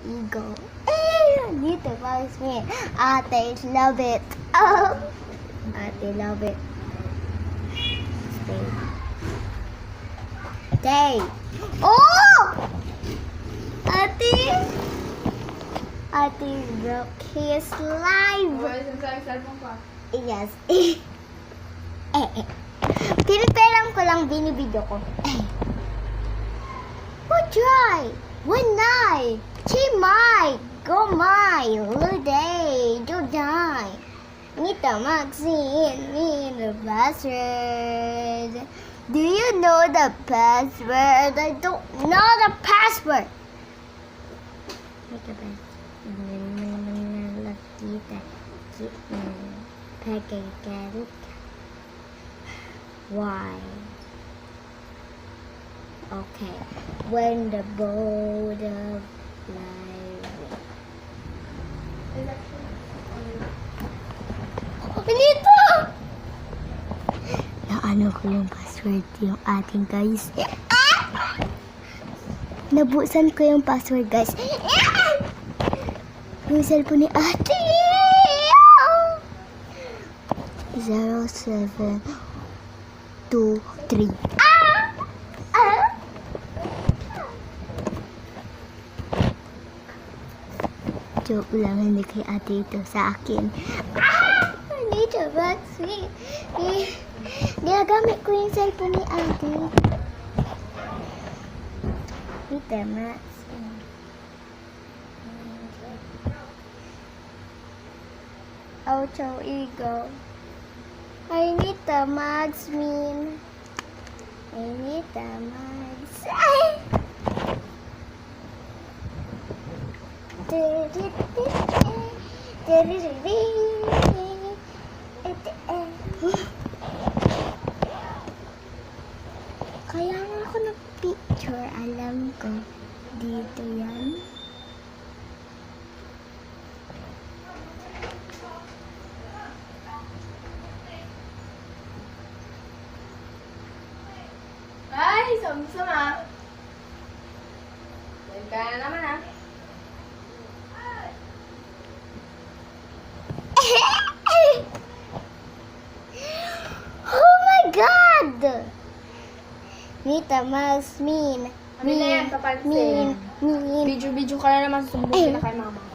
Eagle. Dito, Max Min. Ate, love it. Ate, love it. Stay. Stay. Oh! Ate! Ate broke his life. Yes. Piniperang ko lang, binibidyo ko. Try. One night. Chimay. Gomay. Luday. Juday. Nita Maxine. Need the password. Do you know the password? I don't know the password. Make a bed. Why? Okay. When the boat of life. Nito! Naano ko yung password yung ating guys. Nabusan ko yung password guys. Yung cellphone ni ate. 0723. Joke lang, hindi kay ate ito sa akin. Dito, Maxi. Ginagamit ko yung cellphone ni ate. Dito, Maxi. Ocho Eagle. I need the Max Min. I need the Max. Kaya nga ako nag-picture, alam ko. Dito yan. Ay, sama-sama. Kaya naman ah. Oh my God! Nita Mas Min. Kami na yan, papansin. Min. Video-video ka na naman, sumbong kita kay mama.